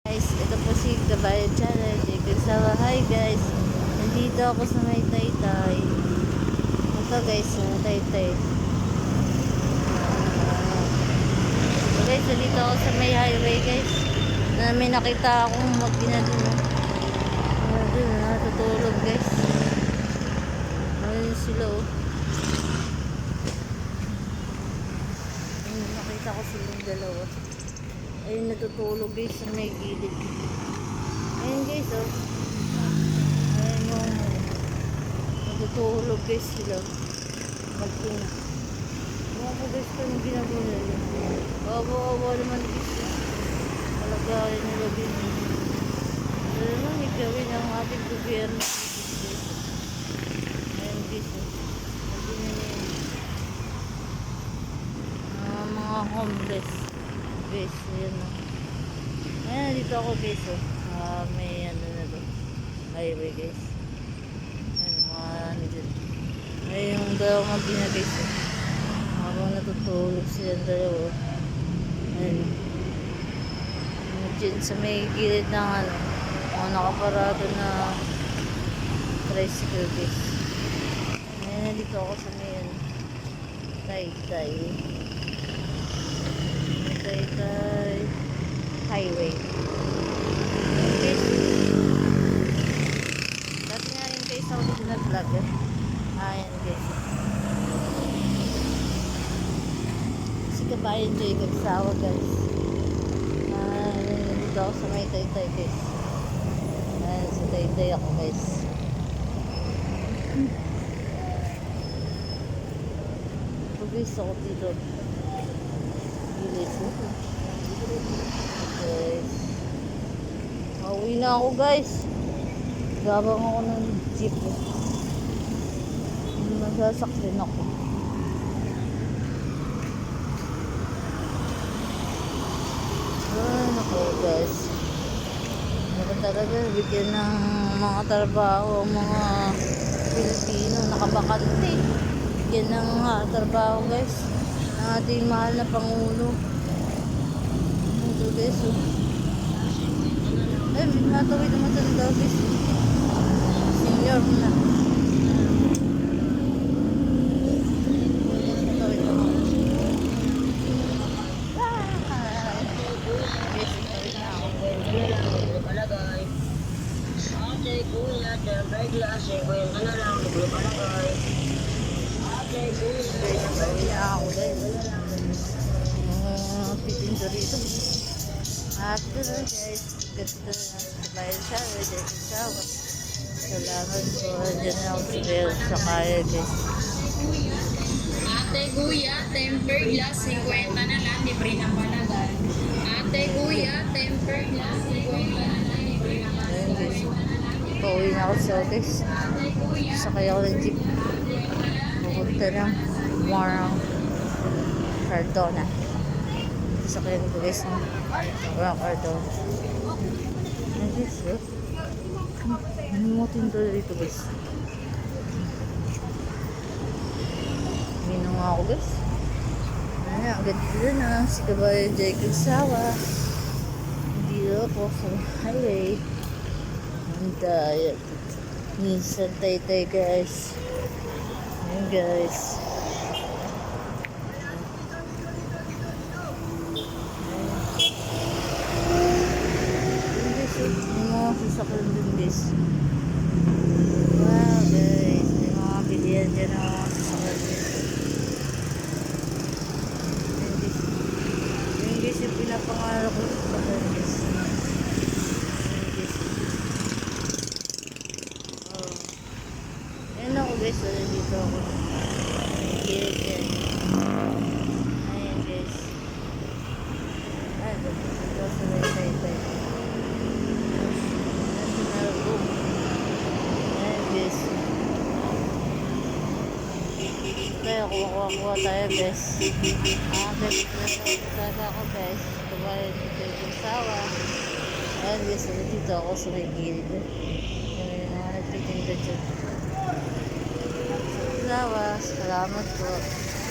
Guys, ito po si Kabayan Channel. Hi guys, nandito ako sa may Taytay. Ito guys, sa Taytay. Guys, nandito ako sa may highway guys. May nakita akong mag-ina dun. Dun, natutulog guys. Ayun sila oh. Ayun, nakita ko silang dalawa. Ayun, natutulog guys sa may gilid. Ayun guys oh. Ayun yung natutulog guys sila. Mag-ina. Mga ko guys pa yung ginagawa nila. Awa-awa naman guys. Malagayan nila din. Ano naman igawin ang ating gobyerno. Ayun guys oh. Mag-ina na yun. Mga homeless. Guys, ayan o. Ayan, dito ako guys o. May ano na to. Highway guys. Ayan, mga ano dyan. Ayan yung dalawang mag-ina guys o. Habang natutulog silang dalawa. Ayan o. Dyan sa may gilid ng ano. Mga nakaparado na tricycle guys. Ayan, dito ako sa may ano. Taytay. Taytay highway. Okay. Dati nga rin guys ako dito na vlog eh. Ayan guys. Si Kabayan Jacob Sawa guys. Dito ako sa may Taytay guys. Ayan sa Taytay ako guys. Ito guys ako dito. Guys, pauwi na ako guys. Gabang ako ng jeep masasakyan ako. Ako guys, ano talaga bigyan ng mga trabaho ang mga Pilipino nakabakante, bigyan ng trabaho guys ng ating mahal na Pangulo. Ito guys oh. Ay, may matawid na matanda guys. Senior na. Matawid na ako. Guys, matawid na ako. Ate, kuya, tempered glass, 50 na lang, biglo palagay. Ate, kuya, Matawid na ako guys. Pitinto rito. After guys, ganda na sa Kabayan Channel, Jacob Sawa. Salamat po. Diyan na ako sa kaya guys. Ate, kuya, tempered glass, 50 na lang, libre na palagay. Ate, kuya, tempered glass, 50 na lang, libre na Ayun palagay. guys. Pauwi na ako sa guys. Sakay ako ng jeep. Pupunta ng Morong Cardona. Sakay ko guys ng Morong Cardona. Ayun guys. Hinutin to dito guys. Minong ako guys. Ayan, ang ganda na si Kabayan Jacob Sawa. Dito ako sa highway. And Nissan Taytay guys. Ayan guys. Ayan guys, may mga sasakyan din guys. Wow guys, may mga bilihan dyan ang mga sasakyan guys. Ayan guys, yung pinapangarap ko sa sasakyan guys. Ayan ako guys, wala dito ako. Gilid yan. Ayan guys. Ayan, dito sa Taytay. National Book. Ayan guys. Kaya kuha tayo guys. Talaga ako guys. Kabayan Jacob Sawa. Ayan guys, dito ako sa may gilid. Yung mga nagtitinda dyan. Salamat po.